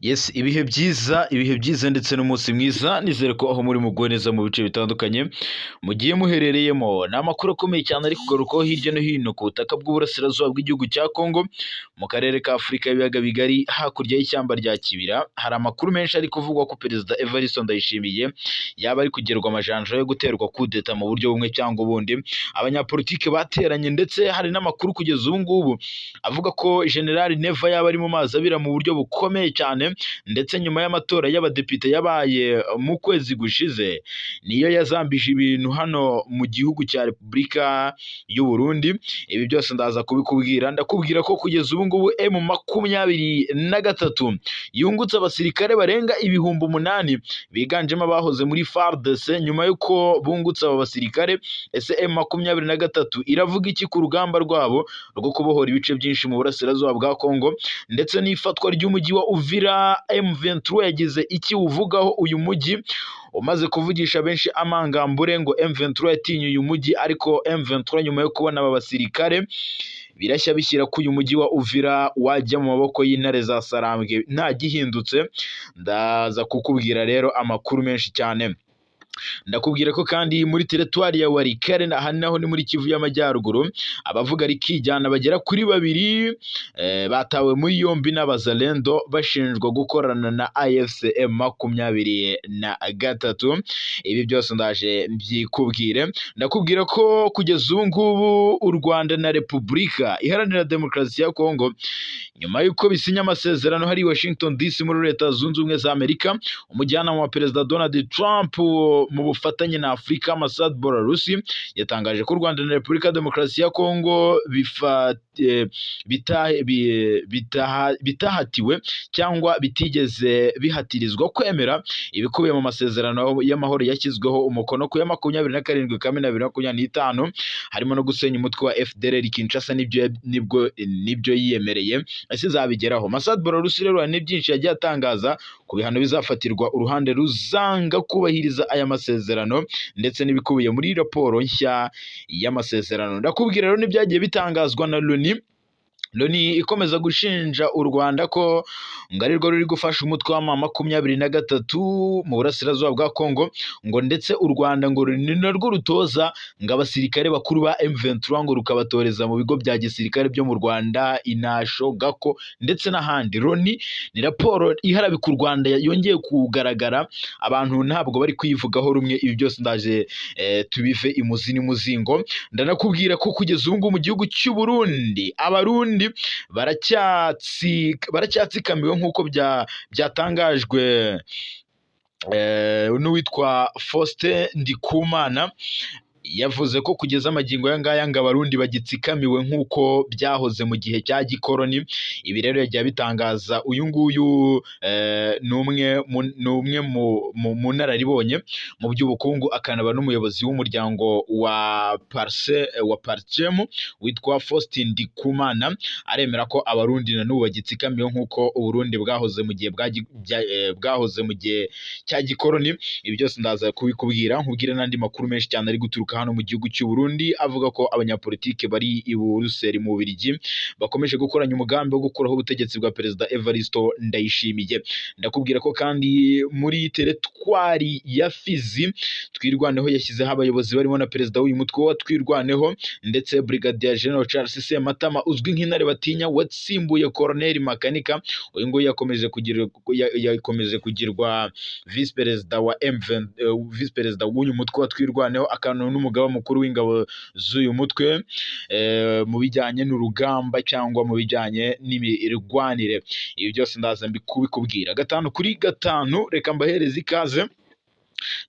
Yes, ibihe byiza ndetse n'umunsi mwiza nizere ko aho muri mugwe neza mu bice bitandukanye mugiye muherereyemo. Ni amakuru akomeye cyane ari kugarukaho hirya no hino ku butaka bw'uburasirazuba bw'igihugu cya Kongo mu karere ka Afurika y'ibiyaga bigari hakurya y'ishyamba rya Kibira. Hari amakuru menshi ari kuvugwa ko Perezida Evariste Ndayishimiye yaba ari kugerwa amajanja yo guterwa kudeta mu buryo bumwe cyangwa ubundi. Abanyapolitike bateranye ndetse hari n'amakuru kugeza ubu ngubu avuga ko General Neva yaba ari mu mazi abira mu buryo bukomeye cyane, ndetse nyuma y'amatora y'abadepite yabaye mu kwezi gushize niyo yazambije ibintu hano mu gihugu cya Repubulika y'u Burundi. Ibi byose ndaza kubikubwira, ndakubwira ko kugeza ubu ngubu M23 yungutse abasirikare barenga ibihumbi 8 biganjemo abahoze muri FARDC nyuma y'uko bungutse aba basirikare. Ese M23 iravuga iki ku rugamba rwabo rwo kubohora ibice byinshi mu burasirazuba bwa Kongo ndetse n'ifatwa ry'umujyi wa Uvira? M23 yagize iki uvugaho uyu mujyi umaze kuvugisha benshi amangambure ngo M23 yatinye uyu mujyi, ariko M23 nyuma yo kubona aba basirikare birashya bishyira ko uyu mujyi wa Uvira wajya mu maboko y'intare za Sarambwe nta gihindutse. Ndaza kukubwira rero amakuru menshi cyane. Ndakubwira ko kandi muri teritwari ya Walikale aha naho ni muri Kivu y'Amajyaruguru abavuga rikijyana bagera kuri 2 batawe muri yombi n'abazalendo bashinjwa gukorana na AFC M23. Ibi byose ndaje mbyikubwire. Ndakubwira ko kugeza ubu ngubu u Rwanda na Repubulika Iharanira Demokarasi ya Kongo nyuma y'uko bisinya amasezerano hari Washington DC muri Leta Zunze Ubumwe za Amerika, umujyanama wa Perezida Donald Trump mu bufatanye na Afrika Masad Belarusi yatangaje ko u Rwanda na Repubulika Demokarasi ya Kongo bitahatiwe cyangwa bitigeze bihatirizwa kwemera ibikubiye mu masezerano y'amahoro yashyizweho umukono ku ya 27 Kamena 2025, harimo no gusenya umutwe wa FDLR Kinshasa. Nibyo yiyemereye asizabigeraho. Masad Belarusi rero ni byinshi yagiye atangaza ku bihano bizafatirwa uruhande ruzanga kubahiriza aya masezerano ndetse n'ibikubiye muri raporo nshya y'amasezerano. Ndakubwira rero n'ibyagiye bitangazwa na Loni ikomeza gushinja u Rwanda ko ngari rwo ruri gufasha umutwe wa M23 mu burasirazuba bwa Kongo, ngo ndetse u Rwanda ngo ni narwo rutoza ngo abasirikare bakuru ba M23 ngo rukabatoreza mu bigo bya gisirikare byo mu Rwanda, Inasho, Gako ndetse n'ahandi. Loni ni raporo iharabika u Rwanda yongeye kugaragara, abantu ntabwo bari kuyivugaho rumwe. Ibi byose ndaje tubive imuzi n'umuzingo. Ndanakubwira ko kugeza ubu mu gihugu cy'u Burundi abarundi baracyatsikamiwe nk'uko byatangajwe n'uwitwa Faustin Ndikumana. Yavuze ko kugeza amagingo ngaya ngo abarundi bagitsikamiwe nk'uko byahoze mu gihe cya gikoroni. Ibi rero yagiye bitangaza uyu nguyu ni umwe mu nararibonye mu by'ubukungu, akanaba n'umuyobozi w'umuryango wa Parcem witwa Faustin Ndikumana. Aremera ko abarundi na n'ubu bagitsikamiwe nk'uko uburundi bwahoze mu gihe cya gikoroni. Ibi byose ndaza kubikubwira, nkubwire n'andi makuru menshi cyane ari guturuka hano mu gihugu cy'u Burundi avuga ko abanyapolitike bari i Buruseli mu Bubiligi bakomeje gukoranya umugambi wo gukuraho ubutegetsi bwa Perezida Evariste Ndayishimiye. Ndakubwira ko kandi muri teritwari ya Fizi Twirwaneho yashyizeho abayobozi barimo na perezida w'uyu mutwe wa Twirwaneho ndetse Brigadier General Charles Sematama uzwi nk'intare batinya watsimbuye Colonel Makanika. Uyu nguyu yakomeje kugirwa vice perezida w'uyu mutwe wa Twirwaneho akano n'umugaba mukuru w'ingabo z'uyu mutwe mu bijyanye n'urugamba cyangwa mu bijyanye n'imirwanire. Ibi byose ndaza mbikubwira 5 kuri 5. Reka mbahereze ikaze,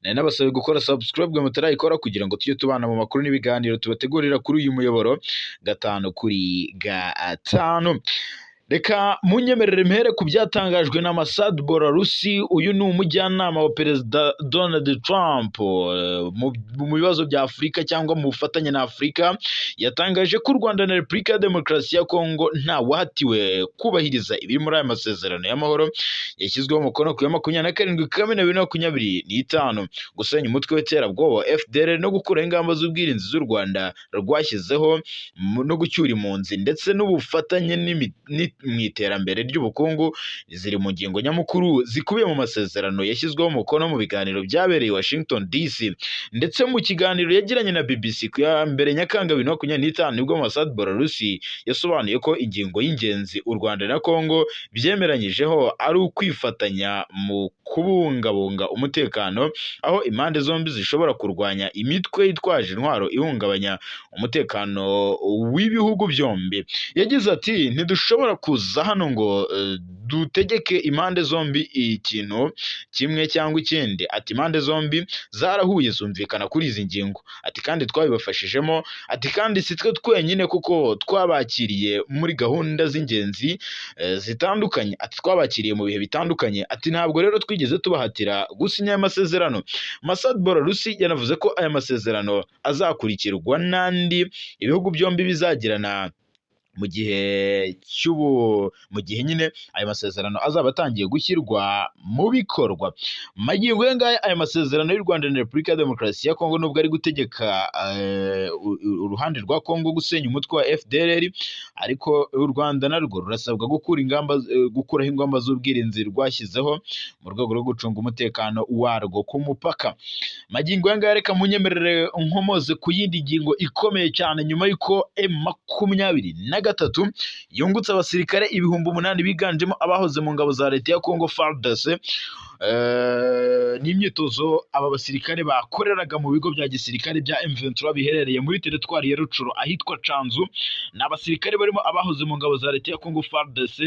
nabasaba gukora subscribe mutarayikora kugira ngo tujye tubana mu makuru n'ibiganiro tubategurira kuri uyu muyoboro 5 kuri 5. Reka munyemerere mpere ku byatangajwe na Masad Belarusi. Uyu ni umujyanama wa Perezida Donald Trump mu bibazo bya Afurika cyangwa mu bufatanye na Afurika. Yatangaje ko u Rwanda na Repubulika ya Demokarasi ya Kongo nta wahatiwe kubahiriza ibiri muri aya masezerano y'amahoro yashyizweho umukono ku ya 27 Kamena 2025, gusenya umutwe w'iterabwoba FDLR no gukuraho ingamba z'ubwirinzi z'u Rwanda rwashyizeho no gucyura impunzi ndetse n'ubufatanye mu iterambere ry'ubukungu ziri mu ngingo nyamukuru zikubiye mu masezerano yashyizweho umukono mu biganiro byabereye i Washington DC. Ndetse mu kiganiro yagiranye na BBC ku ya mbere Nyakanga 2025 nibwo Mossad Belarusi yasobanuye ko ingingo y'ingenzi u Rwanda na Kongo byemeranyijeho ari ukwifatanya mu kubungabunga umutekano, aho impande zombi zishobora kurwanya imitwe yitwaje intwaro ihungabanya umutekano w'ibihugu byombi. Yagize ati ntidushobora kuza hano ngo dutegeke impande zombi ikintu kimwe cyangwa ikindi. Ati impande zombi zarahuye zumvikana kuri izi ngingo. Ati kandi twabibafashijemo. Ati kandi si twe twenyine kuko twabakiriye muri gahunda z'ingenzi zitandukanye. Ati twabakiriye mu bihe bitandukanye. Ati ntabwo rero twigeze tubahatira gusinya aya masezerano. Mossad Belarusi yanavuze ko aya masezerano azakurikirwa n'andi ibihugu byombi bizagirana mu gihe nyine aya masezerano azaba atangiye gushyirwa mu bikorwa. Magingo ngaya aya masezerano y'u Rwanda na Repubulika ya Demokarasi ya Kongo nubwo ari gutegeka uruhande rwa Kongo gusenya umutwe wa FDLR, ariko u Rwanda narwo rurasabwa gukuraho ingamba z'ubwirinzi rwashyizeho mu rwego rwo gucunga umutekano warwo ku mupaka. Magingo ngaya reka munyemerere nkomoze ku yindi ngingo ikomeye cyane nyuma y'uko M23 yungutse abasirikare 8,000 biganjemo abahoze mu ngabo za leta ya Congo FARDC. N'imyitozo aba basirikare bakoreraga mu bigo bya gisirikare bya M23 biherereye muri teritwari ya Rucuro ahitwa Canzu. N'abasirikare barimo abahoze mu ngabo za leta ya Congo FARDC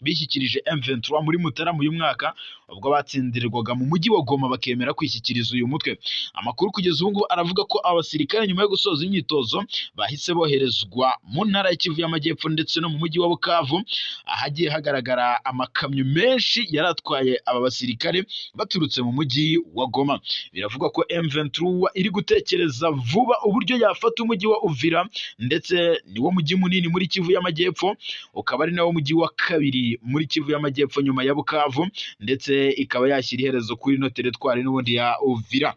bishyikirije M23 muri Mutarama uyu mwaka, ubwo batsindirwaga mu mujyi wa Goma bakemera kwishyikiriza uyu mutwe. Amakuru kugeza ubu ngubu aravuga ko abasirikare nyuma yo gusoza imyitozo bahise boherezwa mu ntara ya Kivu y'Amajyepfo ndetse no mu mujyi wa Bukavu, ahagiye hagaragara amakamyo menshi yaratwaye aba basirikare baturutse mu mujyi wa Goma. Biravugwa ko M23 iri gutekereza vuba uburyo yafata umujyi wa Uvira, ndetse niwo mujyi munini muri Kivu y'Amajyepfo, ukaba ari nawo mujyi wa kabiri muri Kivu y'Amajyepfo nyuma ya Bukavu, ndetse ikaba yashyira iherezo kuri no teritwari n'ubundi ya Uvira.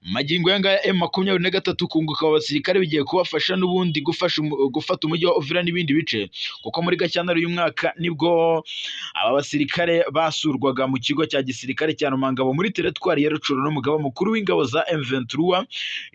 Magingo yanga M23 kunguka abasirikare bigiye kubafasha n'ubundi gufata umujyi wa Uvira n'ibindi bice, kuko muri Gashyantare uyu mwaka nibwo aba basirikare basurwaga mu kigo cya gisirikare cya Rumangabo muri teritwari ya Rucuro n'umugaba mukuru w'ingabo za M23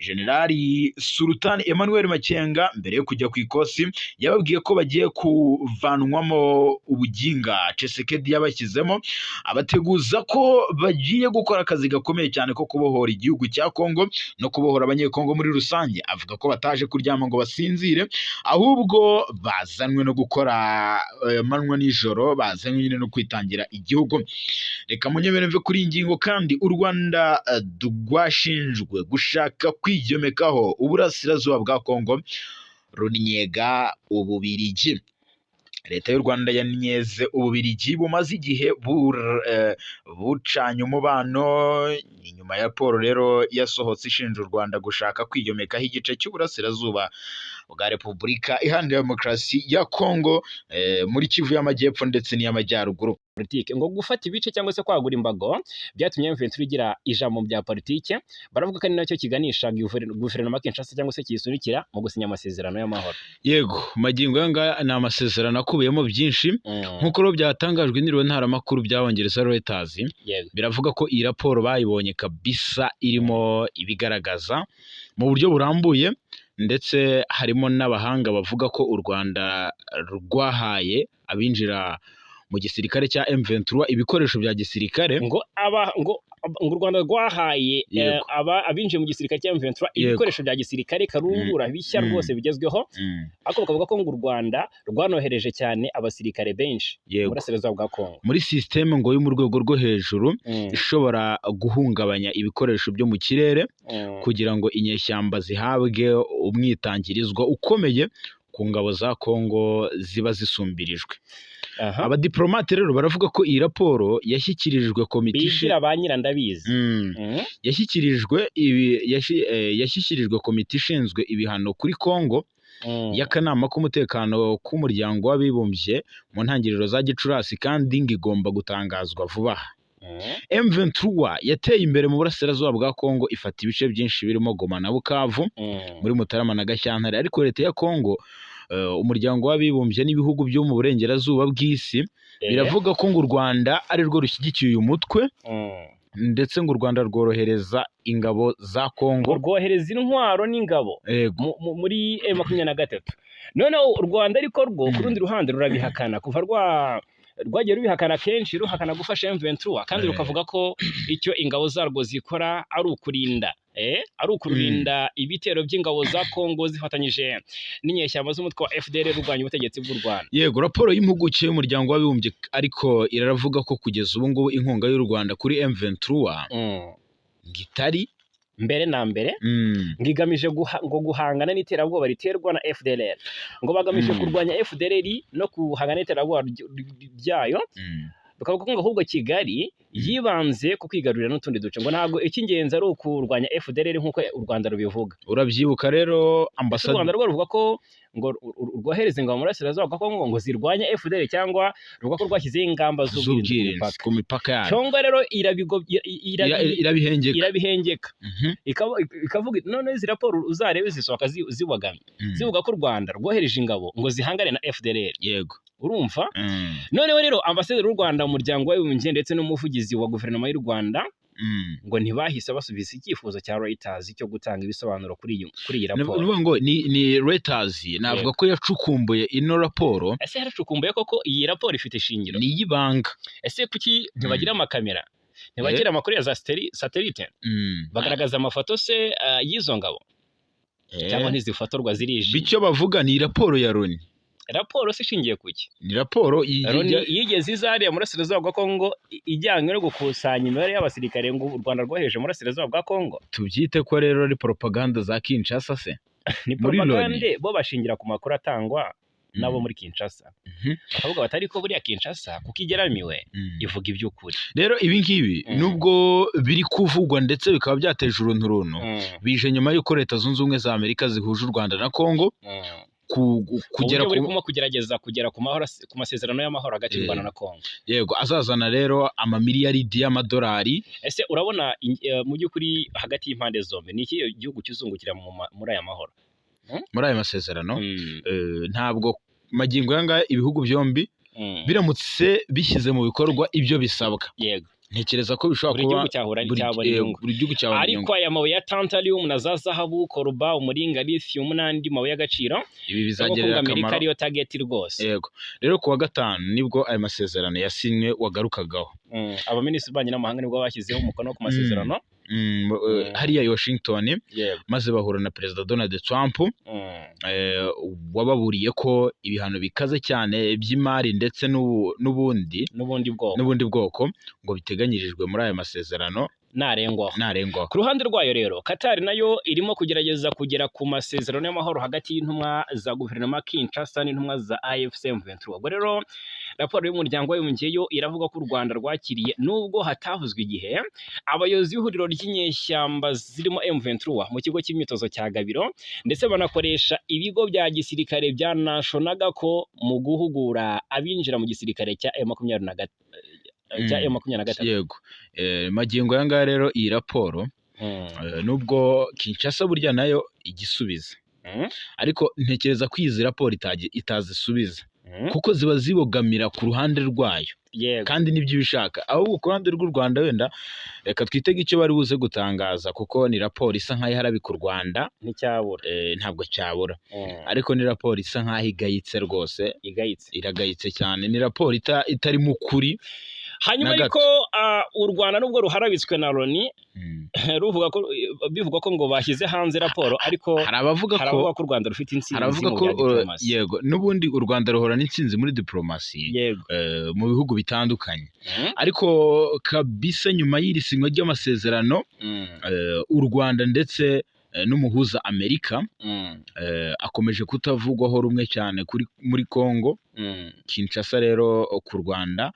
Generali Sultan Emmanuel Makenga. Mbere yo kujya ku ikosi yababwiye ko bagiye kuvanwamo ubuginga Tshisekedi yabashyizemo, abateguza ko bagiye gukora akazi gakomeye cyane ko kubohora igihugu cya Kongo no kubohora abanyekongo muri rusange. Avuga ko bataje kuryama ngo basinzire, ahubwo bazanwe no gukora manywa nijoro, bazanwe nyine no kwitangira igihugu. Reka munyemere mve kuri ingingo kandi u Rwanda rwashinjwe gushaka kwigomekaho uburasirazuba bwa Kongo runinyega Ububirigi. Leta y'u Rwanda yanyeze Ububirigi bumaze igihe bucanye umubano. Inyuma ya raporo rero yasohotse ishinja u Rwanda gushaka kwigomekaho igice cy'uburasirazuba bwa Repubulika Iharanira Demokarasi ya Kongo muri Kivu y'Amajyepfo ndetse n'iy'Amajyaruguru. Politike ngo gufata ibice cyangwa se kwagura imbago byatumye M23 igira ijambo bya politike. Baravuga ko ari nacyo kiganisha guverinoma Kinshasa cyangwa se kiyisunikira mu gusinya amasezerano y'amahoro. Yego, magingo yanga ni amasezerano akubiyemo byinshi nk'uko rero byatangajwe n'iriwe ntaramakuru by'Abongereza Reuters. Biravuga ko iyi raporo bayibonye kabisa irimo ibigaragaza mu buryo burambuye, ndetse harimo n'abahanga bavuga ko u Rwanda rwahaye abinjira mu gisirikare cya M23 ibikoresho bya gisirikare ngo u Rwanda rwahaye abinjiye mu gisirikare cya M23 ibikoresho bya gisirikare karungura bishya rwose bigezweho. Ariko bakavuga ko ngo u Rwanda rwanohereje cyane abasirikare benshi muri burasirazuba bwa Kongo muri systeme ngo yo mu rwego rwo hejuru ishobora guhungabanya ibikoresho byo mu kirere kugira ngo inyeshyamba zihabwe umwitangirizwa ukomeye ku ngabo za Kongo ziba zisumbirijwe. Abadiplomate rero baravuga ko iyi raporo yashyikirijwe komite yashyikirijwe komite ishinzwe ibihano kuri Kongo y'akanama k'umutekano k'umuryango w'abibumbye mu ntangiriro za Gicurasi, kandi igomba gutangazwa vuba. M23 yateye imbere mu burasirazuba bwa Kongo, ifata ibice byinshi birimo Goma na Bukavu muri Mutarama na Gashyantare, ariko leta ya Kongo umuryango w'abibumbye n'ibihugu byo mu burengerazuba bw'isi biravuga ko ngo u Rwanda ari rwo rushyigikiye uyu mutwe ndetse ngo u Rwanda rworohereza ingabo za Kongo, rwohereza intwaro n'ingabo muri M23. Noneho u Rwanda ariko rwo ku rundi ruhande rurabihakana, kuva rwagiye rubihakana kenshi, ruhakana gufasha M23 kandi rukavuga ko icyo ingabo zarwo zikora ari ukurinda ibitero by'ingabo za Kongo zifatanyije n'inyeshyamba z'umutwe wa FDLR rurwanya ubutegetsi bw'u Rwanda. Yego, raporo y'impuguke y'umuryango w'abibumbye ariko iravuga ko kugeza ubu ngubu inkunga y'u Rwanda kuri M23 ngitari mbere na mbere ngigamije ngo guhangana n'iterabwoba riterwa na FDLR, ngo bagamije kurwanya FDLR no guhangana n'iterabwoba ryayo, bakavuga ko ahubwo Kigali yibanze ku kwigarurira n'utundi duce, ngo ntabwo icy'ingenzi ari ukurwanya FDLR nk'uko u Rwanda rubivuga. Urabyibuka rero ambasade u Rwanda rwo ruvuga ko ngo rwohereza ingabo muri Burasirazuba bwa Kongo ngo zirwanye FDLR, cyangwa ruvuga ko rwashyizeho ingamba z'ubwirinzi ku mipaka yayo. Cyangwa rero irabihengeka ikavuga none izi raporo uzarebe zisohoka zibogamye zivuga ko u Rwanda rwohereje ingabo ngo zihangane na FDLR. Yego, urumva. Noneho rero ambasaderi w'u Rwanda mu muryango w'abibumbye ndetse n'umuvugizi wa guverinoma y'u Rwanda ngo ntibahise basubiza icyifuzo cya Reuters cyo gutanga ibisobanuro kuri iyi raporo. Nuvuga ngo ni Reuters navuga ko yacukumbuye ino raporo. Ese yaracukumbuye koko iyi raporo ifite shingiro? Ni y'ibanga. Ese kuki ntibagira amakamera, ntibagira amakuru ya za satellite bagaragaza amafoto se y'izo ngabo, cyangwa ntizifotorwa zirije? Bityo bavuga ni raporo ya Loni. Raporo se ishingiye kuki? Ni raporo yigeze izariya muri Burasirazuba bwa Kongo ijyanywe no gukusanya imibare y'abasirikare ngo u Rwanda rwohereje muri Burasirazuba bwa Kongo. Tubyite ko rero ari propaganda za Kinshasa se? Ni propaganda, bo bashingira ku makuru atangwa nabo muri Kinshasa. Bakavuga batari ko buriya Kinshasa kuko igeramiwe ivuga iby'ukuri. Rero ibi ngibi nubwo biri kuvugwa ndetse bikaba byateje urunturuntu, bije nyuma y'uko Leta Zunze Ubumwe za Amerika zihuje u Rwanda na Kongo kugerageza kugera ku masezerano y'amahoro hagati y'u Rwanda na Kongo. Yego, azazana rero amamiliyaridi y'amadolari. Ese urabona mu by'ukuri hagati y'impande zombi ni iki gihugu kizungukira muri aya mahoro, muri aya masezerano? Ntabwo magingo yanga ibihugu byombi biramutse bishyize mu bikorwa ibyo bisabwa. Yego, ntekereza ko bishobora kuba buri gihugu cyabona ariko aya mabuye ya tantalum na za zahabu, koruba, umuringa, lithium n'andi mabuye y'agaciro, ibi bizagirira akamaro Amerika ariyo target rwose. Yego, rero kuwa gatanu nibwo aya masezerano yasinywe wagarukagaho. Abaminisitiri b'ububanyi n'amahanga nibwo bashyizeho umukono ku masezerano hariya i Washington, maze bahura na Perezida Donald Trump wababuriye ko ibihano bikaze cyane by'imari ndetse n'ubundi bwoko ngo biteganyirijwe muri aya masezerano ntarengwaho. Ku ruhande rwayo rero Qatar nayo irimo kugerageza kugera ku masezerano y'amahoro hagati y'intumwa za guverinoma Kinshasa n'intumwa za AFC M23. Ubwo rero raporo y'umuryango w'abibumbye yo iravuga ko u Rwanda rwakiriye nubwo hatavuzwe igihe abayobozi b'ihuriro ry'inyeshyamba zirimo M23 mu kigo cy'imyitozo cya Gabiro, ndetse banakoresha ibigo bya gisirikare byanashonaga ko mu guhugura abinjira mu gisirikare cya M23. Yego, magingo yanga rero iyi raporo nubwo Kinshasa burya nayo igisubiza, ariko ntekereza ko izi raporo itazisubiza kuko ziba zibogamira ku ruhande rwayo kandi nibyo bishaka. Ahubwo ku ruhande rw'u Rwanda wenda reka twitege icyo bari buze gutangaza, kuko ni raporo isa nk'aho iharabika u Rwanda ntabwo cyabura, ariko ni raporo isa nk'aho igayitse rwose, iragayitse cyane. Ni raporo itarimo ukuri. Hanyuma ariko u Rwanda nubwo ruharabitswe na Loni bivuga ko ngo bashyize hanze raporo, ariko hari abavuga ko u Rwanda rufite intsinzi mu bya diplomasi. Yego, n'ubundi u Rwanda ruhora n'intsinzi muri diplomasi mu bihugu bitandukanye, ariko kabisa nyuma y'iri sinywa ry'amasezerano u Rwanda ndetse n'umuhuza Amerika akomeje kutavugwaho rumwe cyane muri Kongo. Kinshasa rero ku Rwanda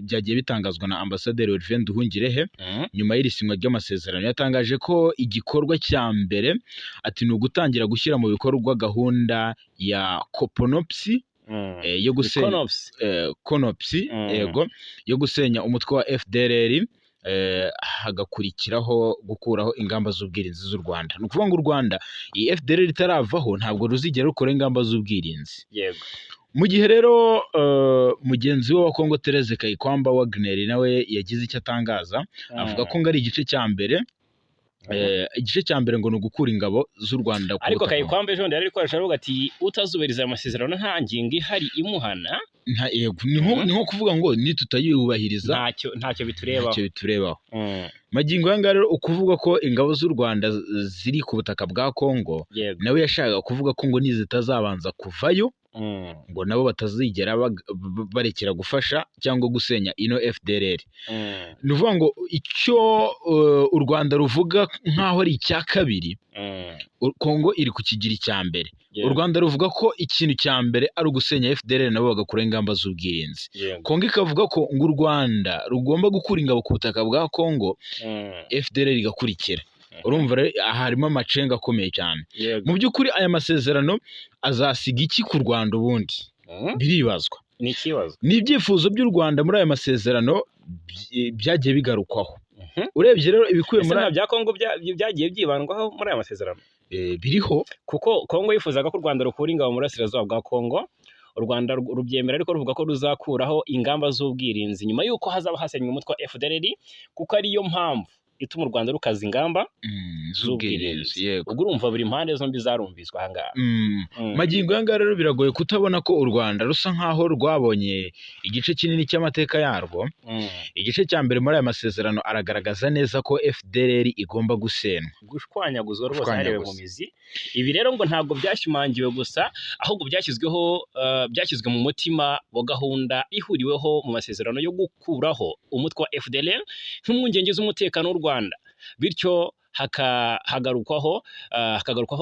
byagiye bitangazwa na Ambasaderi Olivier Nduhungirehe nyuma y'iri sinywa ry'amasezerano, yatangaje ko igikorwa cya mbere ati ni ugutangira gushyira mu bikorwa gahunda ya Koponopsi yo gusenya yo gusenya umutwe wa FDLR hagakurikiraho gukuraho ingamba z'ubwirinzi z'u Rwanda. Ni ukuvuga ngo u Rwanda iyi FDLR ritaravaho ntabwo ruzigera rukora ingamba z'ubwirinzi. Yego. Mu gihe rero mugenzi we wa Kongo Therese Kayikwamba Wagner nawe yagize icyo atangaza, avuga ko ngo ari igice cya mbere ngo ni ugukura ingabo z'u Rwanda. Ariko Kayikwamba ejo yari ariko aravuga ati utazubahiriza amasezerano nta ngingo ihari imuhana. Ni nko kuvuga ngo nitutayubahiriza ntacyo biturebaho. Magingo yanga rero ukuvuga ko ingabo z'u Rwanda ziri ku butaka bwa Kongo, nawe yashakaga kuvuga ko ngo nizitazabanza kuvayo ngo nabo batazigera barekera gufasha cyangwa gusenya ino FDLR. Ni ukuvuga ngo icyo u Rwanda ruvuga nk'aho ari icya kabiri, Kongo iri kukigira icya mbere. U Rwanda ruvuga ko ikintu cya mbere ari ugusenya FDLR nabo bagakura ingamba z'ubwirinzi. Kongo ikavuga ko ngo u Rwanda rugomba gukura ingabo ku butaka bwa Kongo, FDLR igakurikira. Urumva rero harimo amacenga akomeye cyane. Mu by'ukuri aya masezerano azasiga iki ku Rwanda ubundi? Biribazwa. Ni ikibazo. N'ibyifuzo by'u Rwanda muri aya masezerano byagiye bigarukwaho. Urebye rero ibikuye muri bya Kongo byagiye byibandwaho muri aya masezerano. Biriho kuko Kongo yifuzaga ko u Rwanda rukura ingabo mu burasirazuba bwa Kongo. U Rwanda rubyemera ariko ruvuga ko ruzakuraho ingamba z'ubwirinzi nyuma y'uko hazaba hasenywe umutwe wa FDLR, kuko ariyo mpamvu ituma u Rwanda rukaza ingamba z'ubwirinzi. Ubwo urumva buri impande zombi zarumviswa aha ngaha. Magingo yanga rero biragoye kutabona ko u Rwanda rusa nkaho rwabonye igice kinini cy'amateka yarwo. Igice cya mbere muri aya masezerano aragaragaza neza ko FDLR igomba gusenwa, gushwanyaguzwa rwose harewe mu mizi. Ibi rero ngo ntabwo byashimangiwe gusa, ahubwo byashyizwe mu mutima wa gahunda ihuriweho mu masezerano yo gukuraho umutwe wa FDLR nk'impungenge z'umutekano w'u Rwanda, bityo hagarukwaho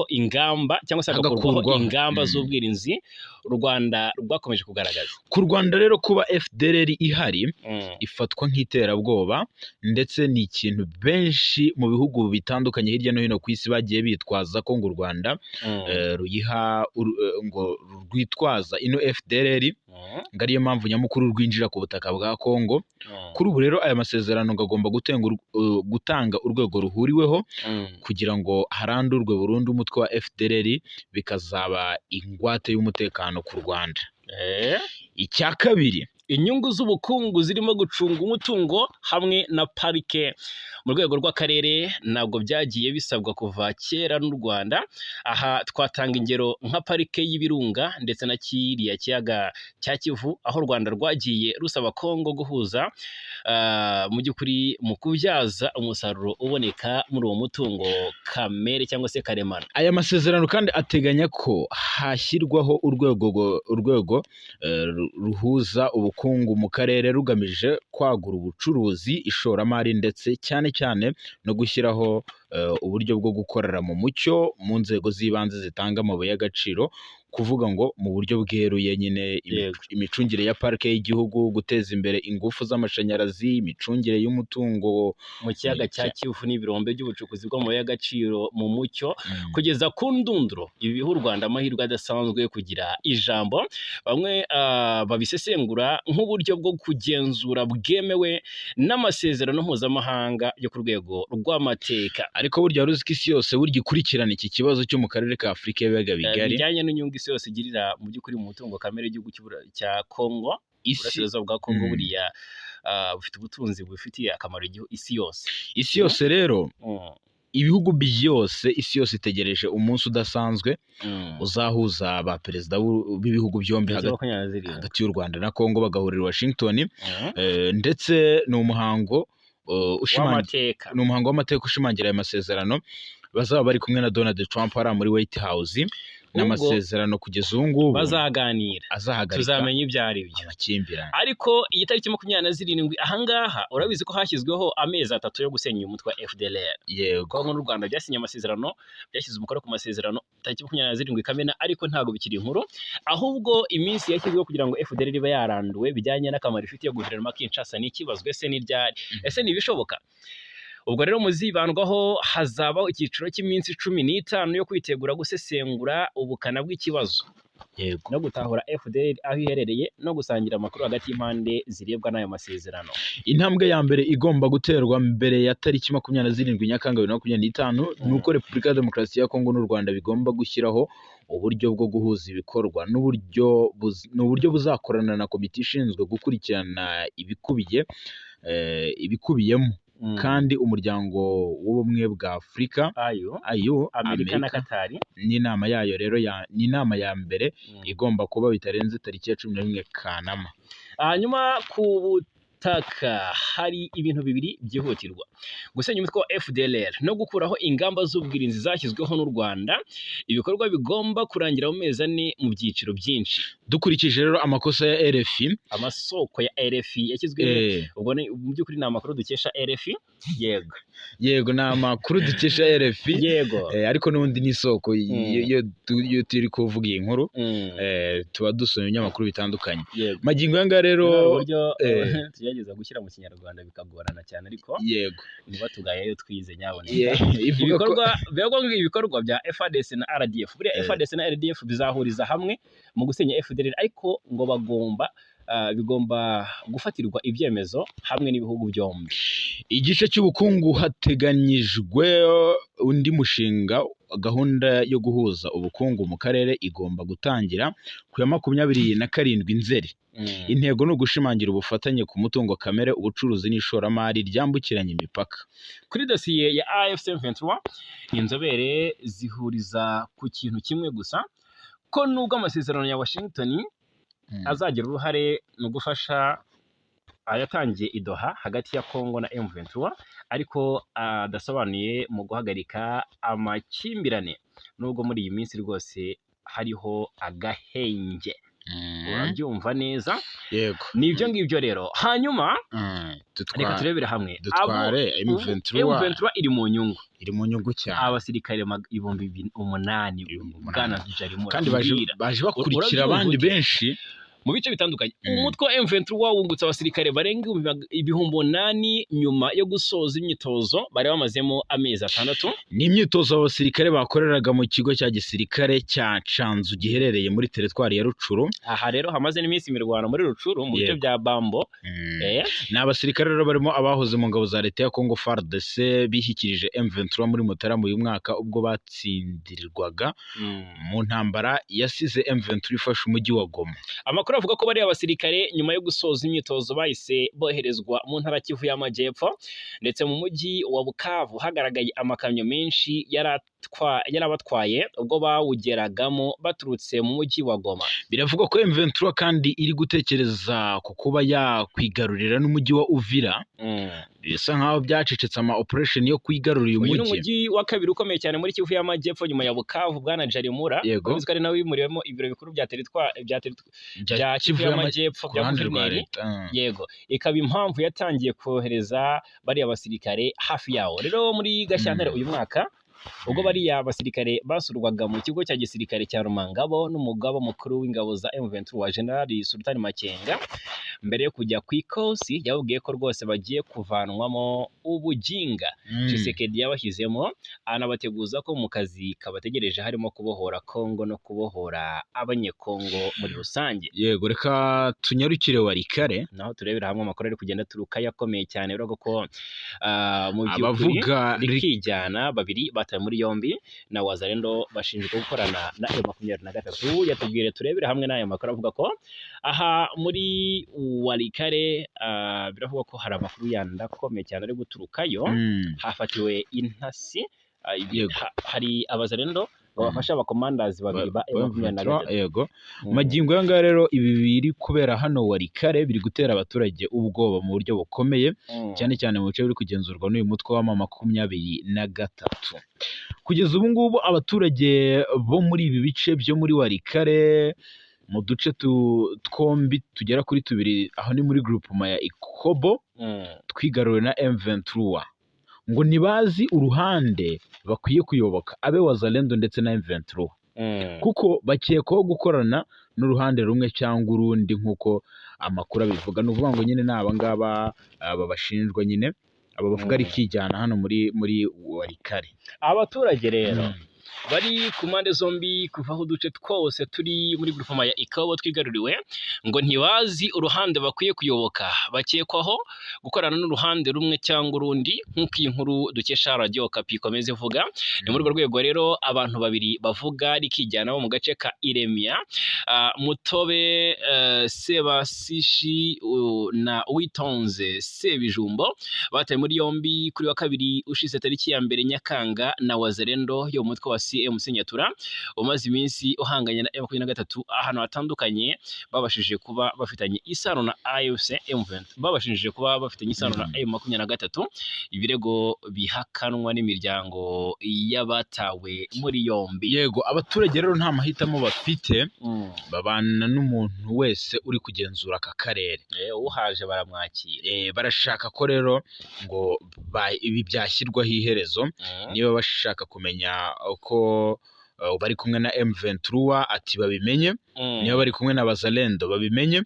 ingamba cyangwa se hagakurwaho ingamba z'ubwirinzi u Rwanda rwakomeje kugaragaza. Ku Rwanda rero kuba FDLR ihari ifatwa nk'iterabwoba, ndetse ni ikintu benshi mu bihugu bitandukanye hirya no hino ku isi bagiye bitwaza ko ngo u Rwanda rwitwaza ino FDLR, ngo ariyo mpamvu nyamukuru rwinjira ku butaka bwa Kongo. Kuri ubu rero aya masezerano ngo agomba gutanga urwego ruhuriweho kugira ngo harandurwe burundu umutwe wa FDLR, bikazaba ingwate y'umutekano ku Rwanda. Icya kabiri, inyungu z'ubukungu zirimo gucunga umutungo hamwe na parike mu rwego rw'akarere ntabwo byagiye bisabwa kuva kera n'u Rwanda. Aha twatanga ingero nka parike y'Ibirunga ndetse na kiriya kiyaga cya Kivu, aho u Rwanda rwagiye rusaba Kongo guhuza mu by'ukuri mu kubyaza umusaruro uboneka muri uwo mutungo kamere cyangwa se karemano. Aya masezerano kandi ateganya ko hashyirwaho urwego ruhuza ubukungu mu karere rugamije kwagura ubucuruzi, ishoramari ndetse cyane no gushyiraho uburyo bwo gukorera mu mucyo mu nzego z'ibanze zitanga amabuye y'agaciro, kuvuga ngo mu buryo bweruye nyine imicungire ya parike y'igihugu, guteza imbere ingufu z'amashanyarazi, imicungire y'umutungo mu kiyaga cya Kivu n'ibirombe by'ubucukuzi bw'amabuye y'agaciro mu mucyo kugeza ku ndunduro. Ibi biha u Rwanda amahirwe adasanzwe kugira ijambo. Bamwe babisesengura nk'uburyo bwo kugenzura bwemewe n'amasezerano mpuzamahanga yo ku rwego rw'amateka. Ariko burya ruzi ko isi yose burya ikurikirana iki kibazo cyo mu karere ka Afurika y'ibiyaga bigari, bijyanye n'inyungu isi yose igirira mu by'ukuri mu mutungo kamere y'igihugu cya Kongo. Uburasirazuba bwa Kongo buriya bufite ubutunzi bufitiye akamaro isi yose. Isi yose rero ibihugu byose, isi yose itegereje umunsi udasanzwe uzahuza ba perezida b'ibihugu byombi hagati y'u Rwanda na Kongo bagahurira Washington, ndetse ni umuhango w'amateka ushimangira aya masezerano. Bazaba bari kumwe na Donald Trump hariya muri White House. N'amasezerano kugeza ubu ngubu bazaganira, tuzamenya ibyo ari byo amakimbirane. Ariko iyi tariki 27 ahangaha urabizi ko hashyizweho amezi 3 yo gusenya umutwe wa FDLR. Kongo n'u Rwanda byasinye amasezerano, byashyize umukono ku masezerano tariki 27 Kamena, ariko ntago bikiri inkuru, ahubwo iminsi yashyizweho kugira ngo FDLR ibe yaranduwe bijyanye n'akamaro ifitiye guverinoma Kinshasa n'ikibazwe ese n'iryari, ese nibishoboka. Ubwo rero muzibandwaho hazabaho icyiciro cy'iminsi 15 yo kwitegura gusesengura ubukana bw'ikibazo. yego no gutahura FDLR aho iherereye no gusangira amakuru hagati y'impande zirebwa n'ayo masezerano. intambwe ya mbere igomba guterwa mbere ya tariki 27 Nyakanga 2025 ni uko Repubulika ya Demokarasi ya Kongo n'u Rwanda bigomba gushyiraho uburyo bwo guhuza ibikorwa n'uburyo buzakorana na komite ishinzwe gukurikirana ibikubiyemo kandi umuryango w'ubumwe bwa Afurika Amerika na Katari n'inama yayo rero ni inama ya mbere igomba kuba bitarenze tariki ya 11 Kanama. Hanyuma ku butaka hari ibintu bibiri byihutirwa: gusenya umutwe wa FDLR no gukuraho ingamba z'ubwirinzi zashyizweho n'u Rwanda. Ibikorwa bigomba kurangira mu mezi 4 mu byiciro byinshi. Dukurikije rero amakosa ya RFI, amasoko ya RFI yashyizwe ubwo mu by'ukuri ni amakuru dukesha RFI. Yego ni amakuru dukesha RFI. Yego ariko n'ubundi n'isoko iyo turi kuvuga iyi nkuru tuba dusoma ibinyamakuru bitandukanye. Magingo yanga rero uburyo tugerageza gushyira mu kinyarwanda bikagorana cyane, ariko yego niba tugayeyo twize nyaboneka. Ibikorwa bya FARDC na RDF, buriya FARDC na RDF bizahuriza hamwe mu gusenya FDLR, ariko ngo bigomba gufatirwa ibyemezo hamwe n'ibihugu byombi. Igice cy'ubukungu hateganyijwe undi mushinga, gahunda yo guhuza ubukungu mu karere igomba gutangira ku ya 27 Nzeri. Intego ni ugushimangira ubufatanye ku mutungo kamere, ubucuruzi n'ishoramari ryambukiranya imipaka. Kuri dosiye ya AFC M23 inzobere zihuriza ku kintu kimwe gusa, ko nubwo amasezerano ya Washington azagira uruhare no gufasha ayatangiye i Doha hagati ya Kongo na M23, ariko adasobanuye mu guhagarika amakimbirane, nubwo muri iyi minsi rwose hariho agahenge. Urabyumva neza? Yego. Nibyo ngibyo rero. Hanyuma reka turebere hamwe. M23 iri mu nyungu cyane. Abasirikare 8,000 bwana Jarimura, kandi baje bakurikira abandi benshi mu bice bitandukanye. Umutwe wa M23 wungutse abasirikare barenga 8,000 nyuma yo gusoza imyitozo bari bamazemo amezi 6. Ni imyitozo abasirikare bakoreraga mu kigo cya gisirikare cya Canzu giherereye muri teritwari ya Rucuru. Aha rero hamaze n'iminsi imirwano muri Rucuru mu bice bya Bambo. Ni abasirikare rero barimo abahoze mu ngabo za leta ya Kongo FARDC bihikirije M23 muri Mutarama uyu mwaka, ubwo batsindirirwaga mu ntambara yasize M23 ifashe umujyi wa Goma. Amakuru avuga ko bari abasirikare nyuma yo gusoza imyitozo bahise boherezwa mu ntara Kivu y'Amajyepfo, ndetse mu mujyi wa Bukavu hagaragaye amakamyo menshi yarabatwaye ubwo bawugeragamo baturutse mu mujyi wa Goma. Biravugwa ko M23 kandi iri gutekereza ku kuba yakwigarurira n'umujyi wa Uvira. Bisa nkaho byacecetse ama operation yo kwigarurira uyu mujyi. Uyu mujyi wa kabiri ukomeye cyane muri Kivu y'Amajyepfo nyuma ya Bukavu, bwana Jarimura, uzi ko ari nawe wimuriyemo ibiro bikuru bya Kivu y'Amajyepfo bya guverineri. Yego, ikaba impamvu yatangiye kohereza bari abasirikare hafi yawo. Rero muri Gashyantare uyu mwaka, ubwo bariya basirikare basurwaga mu kigo cya gisirikare cya Rumangabo n'umugaba mukuru w'ingabo za M23 wa General Sultan Makenga, mbere yo kujya ku ikosi yababwiye ko rwose bagiye kuvanwamo ubuginga. Tshisekedi yabashyizemo, anabateguza ko mu kazi kabategereje harimo kubohora Kongo no kubohora abanyekongo muri rusange. Yego, reka tunyarukire Warikare naho turebera hamwe amakuru ari kugenda turuka yakomeye cyane, birago ko mu abavuga rikijyana babiri muri yombi na Wazalendo bashinzwe gukorana na M23. Yatubwire turebere hamwe n'aya makuru avuga ko aha muri Warikare biravuga ko hari amakuru yandakomeye cyane ari guturukayo. Hafatiwe intasi, hari Abazalendo babafasha abakomandazi babiri ba M23. Yego, magingo yanga rero ibi biri kubera hano Warikare biri gutera abaturage ubwoba mu buryo bukomeye, cyane cyane mu bice biri kugenzurwa n'uyu mutwe wa 23. Kugeza ubu ngubu abaturage bo muri ibi bice byo muri Warikare mu duce twombi tugera kuri 2, aho ni muri groupement ya Ikobo twigaruriwe na M23, ngo nibazi uruhande bakwiye kuyoboka, abe Wazalendo ndetse na M23, kuko bakekwaho gukorana n'uruhande rumwe cyangwa urundi nk'uko amakuru abivuga. Ni ukuvuga ngo nyine ni abangaba bashinjwa, nyine aba bavuga ari kijyana hano muri Warikare. Abaturage rero bari ku mpande zombi kuva aho uduce twose turi muri groupement ya Ikobo twigaruriwe ngo ntibazi uruhande bakwiye kuyoboka, bakekwaho gukorana n'uruhande rumwe cyangwa urundi nk'uko iyi nkuru dukesha Radio Okapi ikomeza ivuga. Ni muri urwo rwego rero abantu babiri bavuga rikijyana bo mu gace ka Iremia, Mutobe Sebasishi na Witonze Sebijumbo bataye muri yombi kuri wa kabiri ushize tariki ya 2 Nyakanga na Wazalendo yo mutwe wa CMC Nyatura umaze iminsi uhanganye na M23 ahantu hatandukanye, babashije kuba bafitanye isano na AFC M23, babashije kuba bafitanye isano na M23. Ibirego bihakanwa n'imiryango y'abatawe muri yombi. Yego, abaturage rero nta mahitamo bafite, babana n'umuntu wese uri kugenzura aka karere, uhaje baramwakira. Barashaka ko rero ngo ibi byashyirwaho iherezo. Niba bashaka kumenya uko bari kumwe na M23 ati babimenye, niba bari kumwe na Wazalendo babimenye.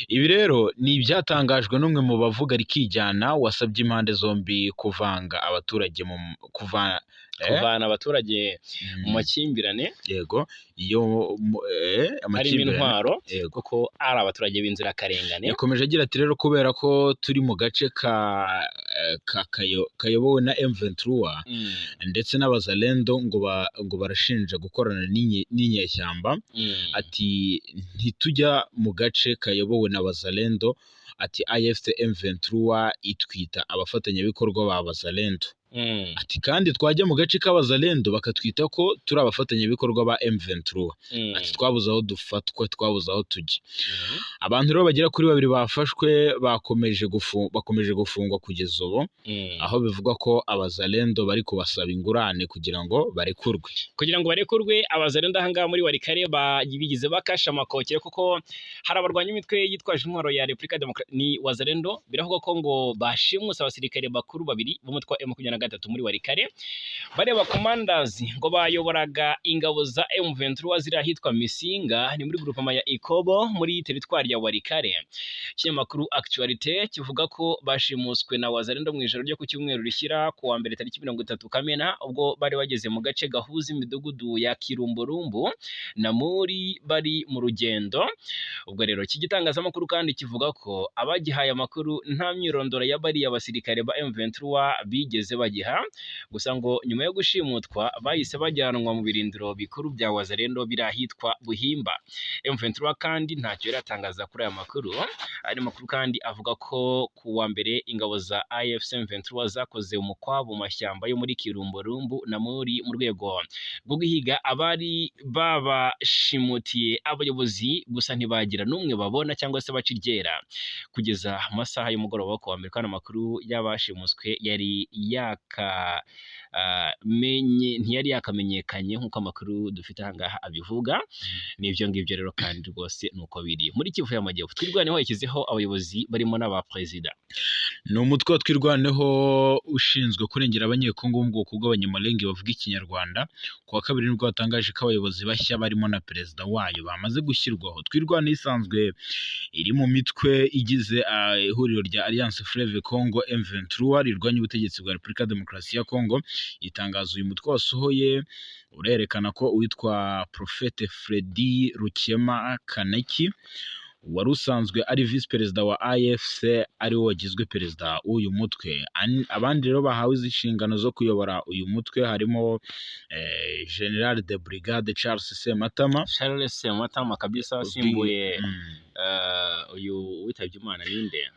Ibi rero ni ibyatangajwe n'umwe mu bavuga rikijyana wasabye impande zombi kuvanga abaturage kuvana abaturage mu makimbirane. Yego, iyo harimo intwaro, kuko ari abaturage b'inzirakarengane. Yakomeje agira ati rero kubera ko turi mu gace kayobowe na M23 ndetse n'Abazalendo ngo barashinja gukorana n'inyeshyamba, ati ntitujya mu gace kayobowe na Wazalendo, ati AFC M23 itwita abafatanyabikorwa ba Wazalendo. Ati kandi twajya mu gace k'Abazalendo bakatwita ko turi abafatanyabikorwa ba M23. Ati twabuze aho dufatwa, twabuze aho tujya. Abantu rero bagera kuri babiri bafashwe bakomeje gufungwa kugeza ubu, aho bivugwa ko Abazalendo bari kubasaba ingurane kugira ngo barekurwe. Abazalendo ahangaha muri Warikare bigize bakasha amakokere, kuko hari abarwanya imitwe yitwaje intwaro ya Repubulika Demokarasi ni Wazalendo. Biravuga ko ngo bashimuse abasirikare bakuru babiri b'umutwe wa M23 muri Warikare. Bareba commanders ngo bayoboraga ingabo za M23 ziri ahitwa Misinga, ni muri groupement ya Ikobo muri teritwari ya Warikare. Ikinyamakuru Actualité kivuga ko bashimuswe na Wazalendo mu ijoro ryo ku cyumweru rishyira ku wa mbere tariki 30 Kamena, ubwo bari bageze mu gace gahuza imidugudu ya Kirumburumbu na muri bari mu rugendo. Ubwo rero iki gitangazamakuru kandi kivuga ko abagihaye amakuru nta myirondoro ya bari abasirikare ba M23 bigeze bagiha, gusa ngo nyuma yo gushimutwa bahise bajyanwa mu birindiro bikuru bya Wazalendo biri ahitwa Buhimba. M23 kandi ntacyo yaratangaza kuri aya makuru. Ari makuru kandi avuga ko ku wa mbere ingabo za AFC M23 zakoze umukwabo mu mashyamba yo muri Kirumburumbu na muri mu rwego rwo guhiga abari babashimutiye abayobozi, gusa ntibagira n'umwe babona cyangwa se baciryera kugeza amasaha y'umugoroba ku wa mbere. Kandi amakuru y'abashimuswe ntiyari yakamenyekanye nk'uko amakuru dufite ahangaha abivuga. N'ibyo ngibyo rero kandi rwose nuko biri muri Kivu y'Amajyepfo. Twirwaneho yashyizeho abayobozi barimo n'abaperezida. Ni umutwe wa Twirwaneho ushinzwe kurengera abanyekongo bo mu bwoko bw'abanyamulenge bavuga ikinyarwanda. Ku wa kabiri nibwo watangaje ko abayobozi bashya barimo na perezida wayo bamaze gushyirwaho. Twirwaneho isanzwe iri mu mitwe igize ihuriro rya Alliance Fleuve Congo M23 rirwanya ubutegetsi bwa Repubulika Demokarasi ya Congo. Itangazo uyu mutwe wasohoye urerekana ko uwitwa Prophete Freddy Rukema Kaneki wari usanzwe ari visi perezida wa AFC ari we wagizwe perezida w'uyu mutwe. Abandi rero bahawe izi nshingano zo kuyobora uyu mutwe harimo General de Brigade Charles Sematama kabisa wasimbuye uyu witabye Imana ninde?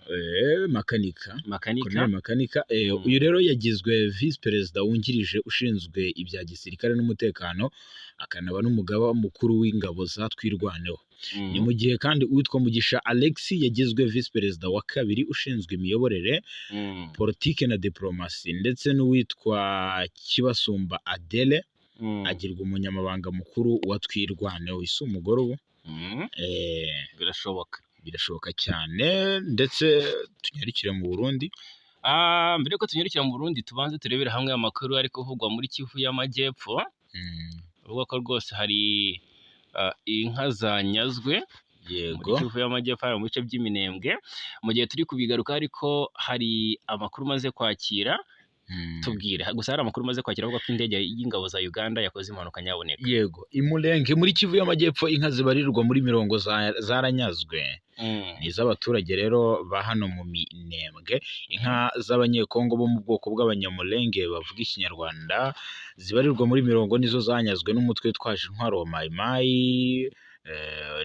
Makanika. Uyu rero yagizwe visi perezida wungirije ushinzwe ibya gisirikare n'umutekano, akanaba n'umugaba mukuru w'ingabo za Twirwaneho. Ni mu gihe kandi uwitwa Mugisha Alex yagizwe visi perezida wa kabiri ushinzwe imiyoborere, politike na diplomasi, ndetse n'uwitwa Kibasumba Adele agirwa umunyamabanga mukuru wa Twirwaneho. Isi umugore ubu birashoboka cyane. Ndetse tunyarukire mu Burundi. Mbere ko tunyarukira mu Burundi tubanze turebera hamwe amakuru ari kuvugwa muri Kivu y'Amajyepfo. Uvuga ko rwose hari inka zanyazwe muri Kivu y'Amajyepfo mu bice by'Iminembwe. Mu gihe turi kubigaruka ariko hari amakuru maze kwakira tubwire gusa hari amakuru maze kwakira avuga ko indege y'ingabo za Uganda yakoze impanuka nyaboneka. Yego, Imulenge muri Kivu y'Amajyepfo inka zibarirwa muri 40 zaranyazwe. Ni iz'abaturage rero ba hano mu Minembwe. Inka z'abanyekongo bo mu bwoko bw'abanyamulenge bavuga ikinyarwanda zibarirwa muri 40 nizo zanyazwe n'umutwe witwaje intwaro wa Mai Mai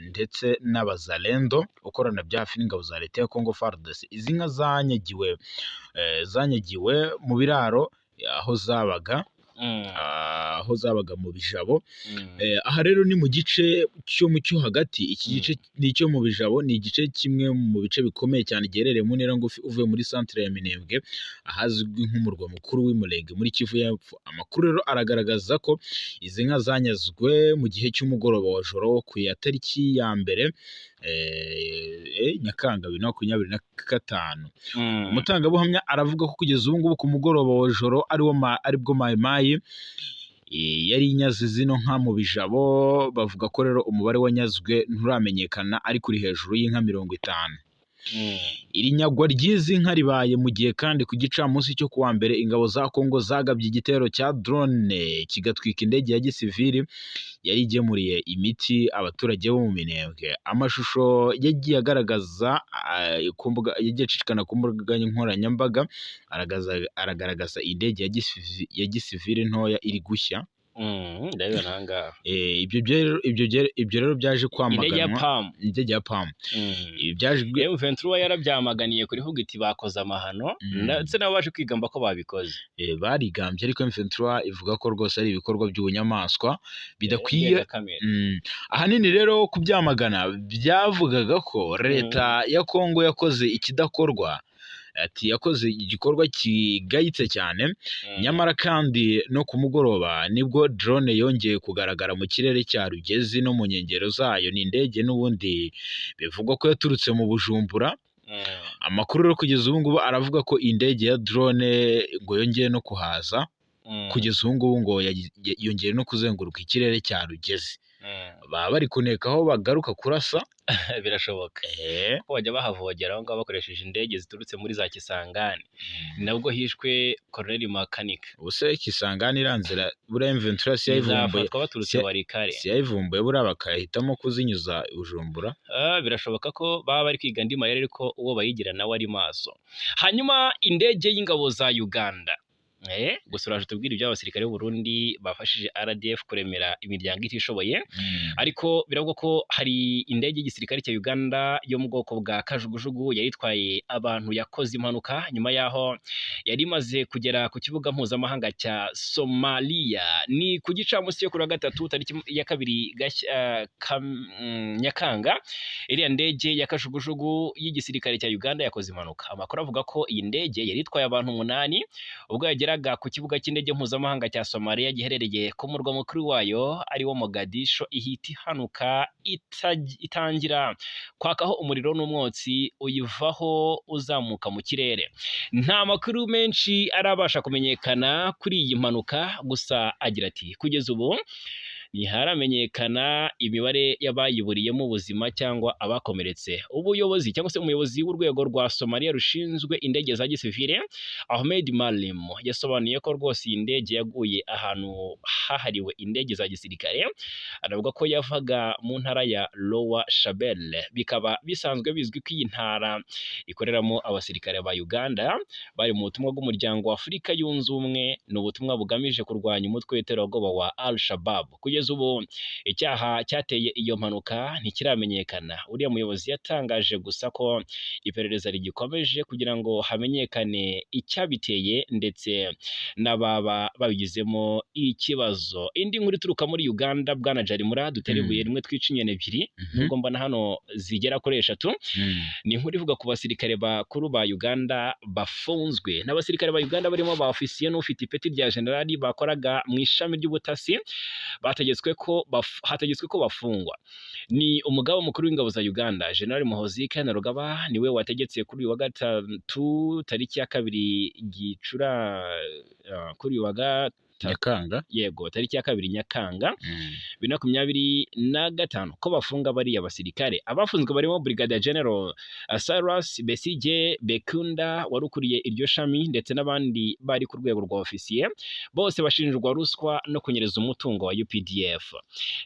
ndetse n'abazalendo ukorana bya hafi n'ingabo za leta ya Congo FARDC. Izi nka zanyagiwe mu biraro aho zabaga mu bijabo. Aha rero ni mu gice cyo hagati. Iki gice ni cyo mu bijabo, ni igice kimwe mu bice bikomeye cyane giherereye mu ntera ngufi uvuye muri centre ya Minembwe ahazwi nk'umurwa mukuru w'Imulenge muri Kivu y'Epfo. Amakuru rero aragaragaza ko izi nka zanyazwe mu gihe cy'umugoroba wa joro ku ya tariki ya mbere Nyakanga 2025. Umutangabuhamya aravuga ko kugeza ubu ngubu ku mugoroba wa joro aribwo Mai Mai yari inyazi zino nka mu bijabo. Bavuga ko rero umubare wanyazwe nturamenyekana ariko uri hejuru y'inka 50. Iri nyagwa ry'izi nka ribaye mu gihe kandi ku gicamunsi cyo kuwa mbere ingabo za Kongo zagabye igitero cya drone kigatwika indege ya gisivili yari igemuriye imiti abaturage bo mu Minembwe. Amashusho yagiye agaragaza yagiye acicikana ku mbuga nkoranyambaga aragaragaza indege ya gisivili ntoya iri gushya. Ibyo rero byaje kwamaganwa. Indege ya PAM M23 yarabyamaganiye kuri vuga iti bakoze amahano ndetse nabo baje kwigamba ko babikoze. Barigambye ariko M23 ivuga ko rwose ari ibikorwa by'ubunyamaswa bidakwiye. Ahanini rero kubyamagana byavugaga ko leta ya Kongo yakoze ikidakorwa. Ati yakoze igikorwa kigayitse cyane. Nyamara kandi no ku mugoroba nibwo drone yongeye kugaragara mu kirere cya Rugezi no mu nkengero zayo. Ni indege n'ubundi bivugwa ko yaturutse mu Bujumbura. Amakuru rero kugeza ubu ngubu aravuga ko indege ya drone ngo yongeye no kuhaza. Kugeza ubu ngubu ngo yongeye no kuzenguruka ikirere cya Rugezi. Baba bari kuneka aho bagaruka kurasa. Birashoboka ko bajya bahavogera aho ngaho bakoresheje indege ziturutse muri za Kisangani. Nabwo hishwe Colonel Makanika. Ubuse Kisangani iranzira buriya M23 siyayivumbuye buriya bakahitamo kuzinyuza Bujumbura. Birashoboka ko baba bari kwiga andi mayeri ariko uwo bayigira nawe ari maso. Hanyuma indege y'ingabo za Uganda gusa uraje tubwira ibyo abasirikare b'u Burundi bafashije RDF kuremera imiryango itishoboye. Ariko biravuga ko hari indege y'igisirikare cya Uganda yo mu bwoko bwa kajugujugu yaritwaye abantu yakoze impanuka nyuma yaho yari imaze kugera ku kibuga mpuzamahanga cya Somalia. Ni ku gicamunsi cyo kuri wa gatatu tariki ya 2 Nyakanga. Iriya ndege ya kajugujugu y'igisirikare cya Uganda yakoze impanuka. Amakuru avuga ko iyi ndege yaritwaye abantu 8 ubwo yageraga ku kibuga cy'indege mpuzamahanga cya Somalia giherereye ku murwa mukuru wayo ari wo Mogadisho. Ihita ihanuka itangira kwakaho umuriro n'umwotsi uyivaho uzamuka mu kirere. Nta makuru menshi arabasha kumenyekana kuri iyi mpanuka, gusa agira ati kugeza ubu ntiharamenyekana imibare y'abayiburiyemo ubuzima cyangwa abakomeretse. Ubuyobozi cyangwa se umuyobozi w'urwego rwa Somalia rushinzwe indege za gisivile Ahmed Malim yasobanuye ko rwose iyi ndege yaguye ahantu hahariwe indege za gisirikare. Aravuga ko yavaga mu ntara ya Lower Shabelle. Bikaba bisanzwe bizwi ko iyi ntara ikoreramo abasirikare ba Uganda bari mu butumwa bw'umuryango wa Afurika yunze ubumwe. Ni ubutumwa bugamije kurwanya umutwe w'iterabwoba wa Al-Shabaab. Kugeza ubu icyaha cyateye iyo mpanuka ntikiramenyekana. Uriya muyobozi yatangaje gusa ko iperereza rigikomeje kugira ngo hamenyekane icyabiteye ndetse n'ababa babigizemo ikibazo. Indi nkuru ituruka muri Uganda, bwana Jarimura, dutera ibuye rimwe twica inyoni ebyiri nubwo mbona hano zigera kuri 3. Ni inkuru ivuga ku basirikare bakuru ba Uganda bafunzwe. N'abasirikare ba Uganda barimo ba ofisiye n'ufite ipeti rya generali bakoraga mu ishami ry'ubutasi hategetswe ko bafungwa. Ni umugaba mukuru w'ingabo za Uganda General Muhoozi Kainerugaba niwe wategetse kuri uyu wa gatatu tariki ya 2 Gicura kuri uyu wa Nyakanga, yego tariki ya 2 Nyakanga 2025 ko bafunga bariya basirikare. Abafunzwe barimo Brigadier General Cyrus Besige Bekunda warukuriye iryo shami ndetse n'abandi bari ku rwego rwa ofisiye, bose bashinjwa ruswa no kunyereza umutungo wa UPDF.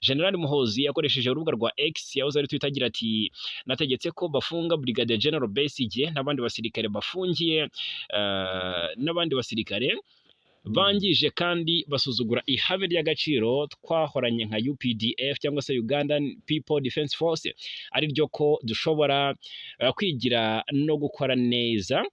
General Muhoozi yakoresheje urubuga rwa X yahoze ari Twitter agira ati nategetse ko bafunga Brigadier General Besige n'abandi basirikare bafungiye n'abandi basirikare bangije kandi basuzugura ihame ry'agaciro twahoranye nka UPDF cyangwa se Ugandan People Defense Force, ari ryo ko dushobora kwigira no gukora neza.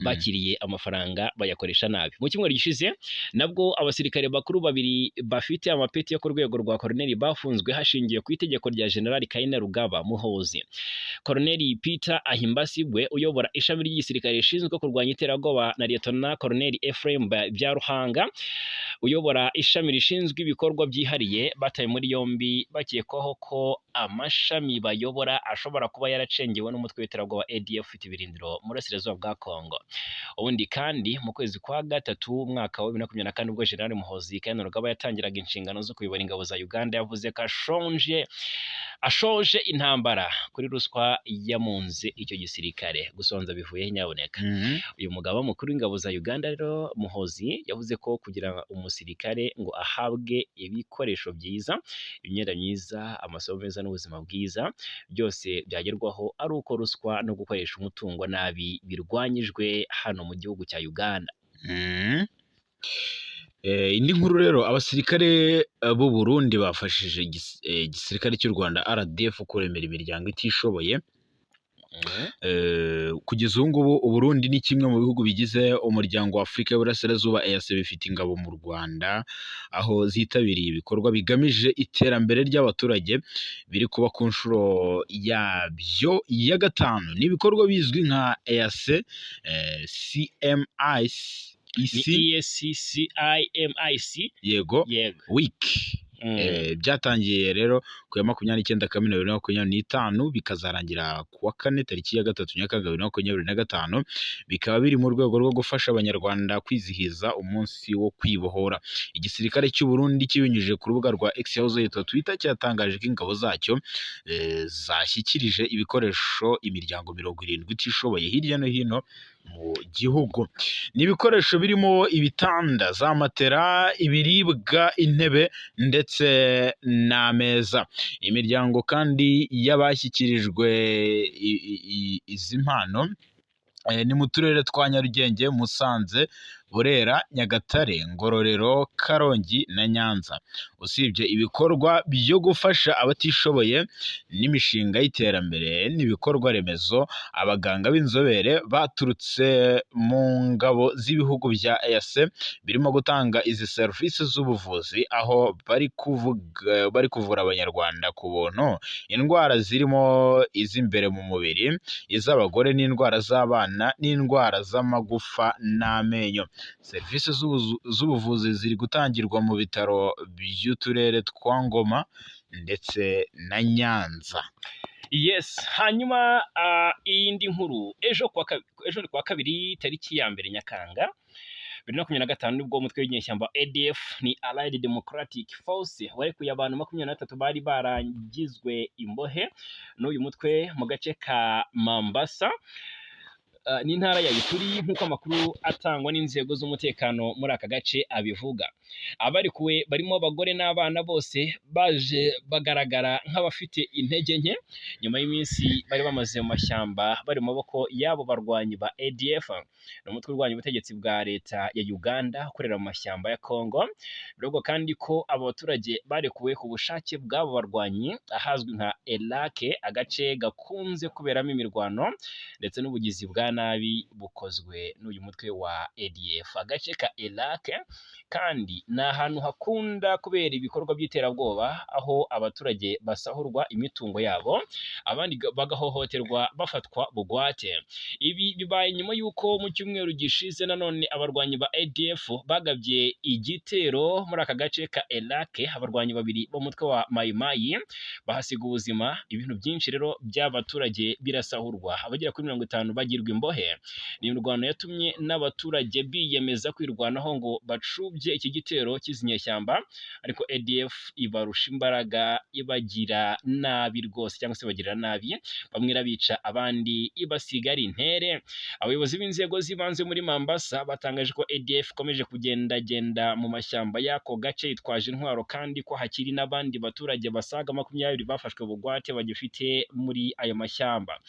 Bakiriye amafaranga bayakoresha nabi. Mu cyumweru gishize nabwo abasirikare bakuru babiri bafite amapeti yo ku rwego rwa Colonel bafunzwe hashingiye ku itegeko rya General Kainerugaba Muhoozi. Colonel Peter Ahimbasibwe uyobora ishami ry'igisirikare rishinzwe kurwanya iterabwoba na Lieutenant Colonel Ephraim Byaruhanga uyobora ishami rishinzwe ibikorwa byihariye bataye muri yombi bakekwaho ko amashami bayobora ashobora kuba yaracengewe n'umutwe w'iterabwoba ADF ufite ibirindiro mu burasirazuba bwa Kongo. Ubundi kandi mu kwezi kwa gatatu umwaka wa 2024 ubwo General Muhoozi Kainerugaba yatangiraga inshingano zo kuyobora ingabo za Uganda yavuze ko ashoje intambara kuri ruswa yamunze icyo gisirikare. Gusonza bivuye nyaboneka. Uyu mugaba mukuru w'ingabo za Uganda rero Muhoozi yavuze ko kugira umusirikare ngo ahabwe ibikoresho byiza, imyenda myiza, amasomo meza n'ubuzima bwiza byose byagerwaho ari uko ruswa no gukoresha umutungo nabi birwanyijwe hano mu gihugu cya Uganda. Indi nkuru rero, abasirikare b'u Burundi bafashije igisirikare cy'u Rwanda RDF kuremera imiryango itishoboye. Kugeza ubu ngubu u Burundi ni kimwe mu bihugu bigize umuryango wa Afurika y'Uburasirazuba EAC bifite ingabo mu Rwanda, aho zitabiriye ibikorwa bigamije iterambere ry'abaturage biri kuba ku nshuro yabyo ya 5. Ni ibikorwa bizwi nka EAC CMIC yego week. Byatangiye rero ku ya 29 Kamena 2025 bikazarangira ku wa 4 tariki ya 3 Nyakanga 2025, bikaba biri mu rwego rwo gufasha abanyarwanda kwizihiza umunsi wo kwibohora. Igisirikare cy'u Burundi kibinyujije ku rubuga rwa X yahoze yitwa Twitter cyatangaje ko ingabo zacyo zashyikirije ibikoresho imiryango 70 itishoboye hirya no hino mu gihugu. Ni ibikoresho birimo ibitanda, za matera, ibiribwa, intebe ndetse n'ameza. Imiryango kandi y'abashyikirijwe izi mpano ni mu turere twa Nyarugenge, Musanze, Burera, Nyagatare, Ngororero, Karongi na Nyanza. Usibye ibikorwa byo gufasha abatishoboye n'imishinga y'iterambere n'ibikorwa remezo, abaganga b'inzobere baturutse mu ngabo z'ibihugu bya EAC birimo gutanga izi serivisi z'ubuvuzi, aho bari kuvura abanyarwanda ku buntu indwara zirimo iz'imbere mu mubiri, iz'abagore n'indwara z'abana n'indwara z'amagufa n'amenyo. Serivisi z'ubuvuzi ziri gutangirwa mu bitaro by'uturere twa Ngoma ndetse na Nyanza. Yes, hanyuma iyindi nkuru ejo kwa kabiri tariki ya 2 Nyakanga 2025 nibwo umutwe w'inyeshyamba ADF ni Allied Democratic Force warekuye abantu 23 bari barangizwe imbohe n'uyu mutwe mu gace ka Mambasa n'intara ya Ituri nk'uko amakuru atangwa n'inzego z'umutekano muri aka gace abivuga. Abarikuwe barimo abagore n'abana, bose baje bagaragara nk'abafite intege nke nyuma y'iminsi bari bamaze mu mashyamba bari mu maboko y'abo barwanyi ba ADF, n'umutwe urwanya ubutegetsi bwa leta ya Uganda ukorera mu mashyamba ya Kongo. Bivuga kandi ko abo baturage barekuwe ku bushake bw'abo barwanyi ahazwi nka Elake, agace gakunze kuberamo imirwano ndetse n'ubugizi bwa nabi bukozwe n'uyu mutwe wa ADF. Agace ka Elake kandi ni ahantu hakunda kubera ibikorwa by'iterabwoba, aho abaturage basahurwa imitungo yabo, abandi bagahohoterwa bafatwa bugwate. Ibi bibaye nyuma y'uko mu cyumweru gishize nanone abarwanyi ba ADF bagabye igitero muri aka gace ka Elake, abarwanyi babiri bo mutwe wa Mai Mai bahasiga ubuzima, ibintu byinshi rero by'abaturage birasahurwa, abagera kuri 50 bagirwa imbohe imbohe. Ni imirwano yatumye n'abaturage biyemeza kwirwanaho ngo bacubye iki gitero cy'izinyeshyamba, ariko ADF ibarusha imbaraga, ibagira nabi rwose, cyangwa se bagirira nabi, bamwe irabica abandi ibasiga ari intere. Abayobozi b'inzego z'ibanze muri Mombasa batangaje ko ADF ikomeje kugendagenda mu mashyamba y'ako gace yitwaje intwaro, kandi ko hakiri n'abandi baturage basaga 20 bafashwe bugwate bagifite muri ayo mashyamba.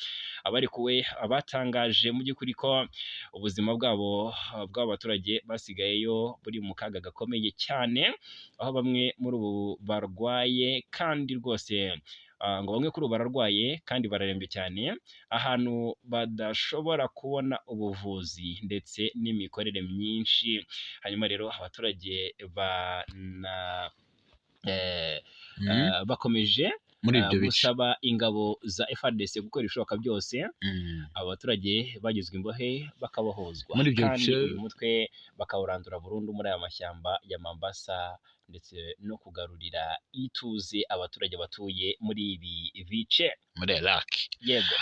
Abarikuwe abatangaje mu by'ukuri ko ubuzima bw'abaturage basigayeyo buri mu kaga gakomeye cyane, aho bamwe muri ubu barwaye kandi rwose ngo bamwe kuri ubu bararwaye kandi bararembye cyane, ahantu badashobora kubona ubuvuzi ndetse n'imikorere myinshi. Hanyuma rero abaturage bakomeje muri ibyo bice gusaba ingabo za FARDC gukora ibishoboka byose abaturage bagizwe imbohe bakabahozwa, muri ibyo kandi bice uyu mutwe bakawurandura burundu muri aya mashyamba ya Mombasa, ndetse no kugarurira ituze abaturage batuye muri ibi bice muri Iraq. Yego,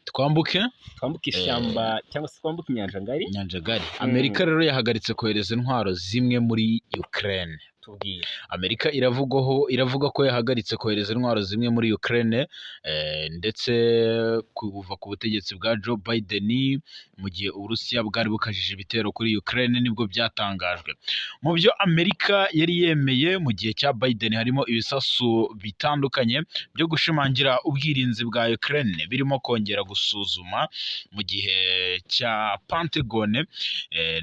twambuke ishyamba cyangwa se twambuke inyanja ngari. Amerika rero yahagaritse kohereza intwaro zimwe muri Ukraine. Amerika iravuga ko yahagaritse kohereza intwaro zimwe muri Ukraine, ndetse kuva ku butegetsi bwa Joe Biden mu gihe Uburusiya bwari bukajije ibitero kuri Ukraine nibwo byatangajwe. Mu byo Amerika yari yemeye mu gihe cya Biden harimo ibisasu bitandukanye byo gushimangira ubwirinzi bwa Ukraine, birimo kongera gusuzuma mu gihe cya Pentagon.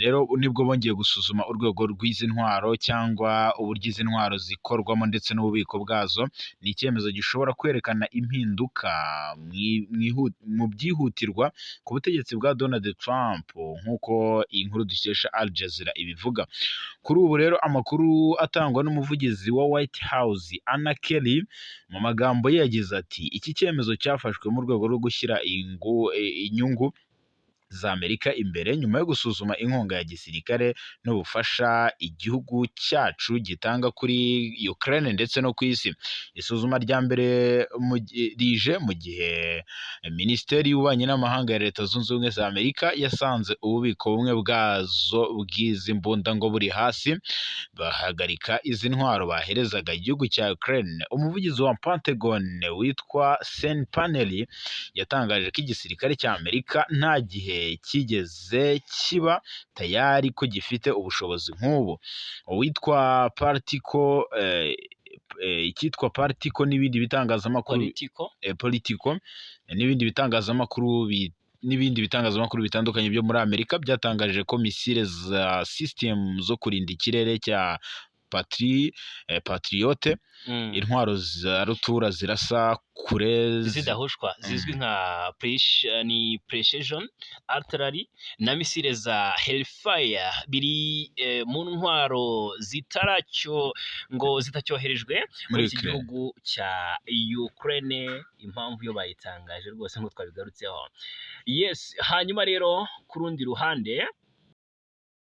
Rero nibwo bongeye gusuzuma urwego rw'izi ntwaro cyangwa uburyo izi ntwaro zikorwamo ndetse n'ububiko bwazo. Ni icyemezo gishobora kwerekana impinduka mu byihutirwa ku butegetsi bwa Donald Trump, nk'uko iyi nkuru dukesha Al Jazeera ibivuga. Kuri ubu rero amakuru atangwa n'umuvugizi wa White House Anna Kelly mu magambo ye yagize ati iki cyemezo cyafashwe mu rwego rwo gushyira inyungu za Amerika imbere nyuma yo gusuzuma inkunga ya gisirikare n'ubufasha igihugu cyacu gitanga kuri Ukraine ndetse no ku isi. Isuzuma rya mbere rije mu gihe Minisiteri y'Ububanyi n'Amahanga ya Leta Zunze Ubumwe za Amerika yasanze ububiko bumwe bwazo bw'izi mbunda ngo buri hasi, bahagarika izi ntwaro baherezaga igihugu cya Ukraine. Umuvugizi wa Pentagon witwa Sean Parnelly yatangaje ko igisirikare cya Amerika nta gihe kigeze kiba tayari ko gifite ubushobozi nk'ubu. Uwitwa icyitwa Politico n'ibindi bitangazamakuru Politico n'ibindi bitangazamakuru bitandukanye byo muri Amerika byatangaje ko misile za system zo kurinda ikirere cya Patriot, intwaro za rutura zirasa kure zidahushwa zizwi nka precision artillery na misile za Hellfire biri mu ntwaro zitacyoherejwe muri iki gihugu cya Ukraine. Impamvu yo bayitangaje rwose ngo twabigarutseho. Yes, hanyuma rero ku rundi ruhande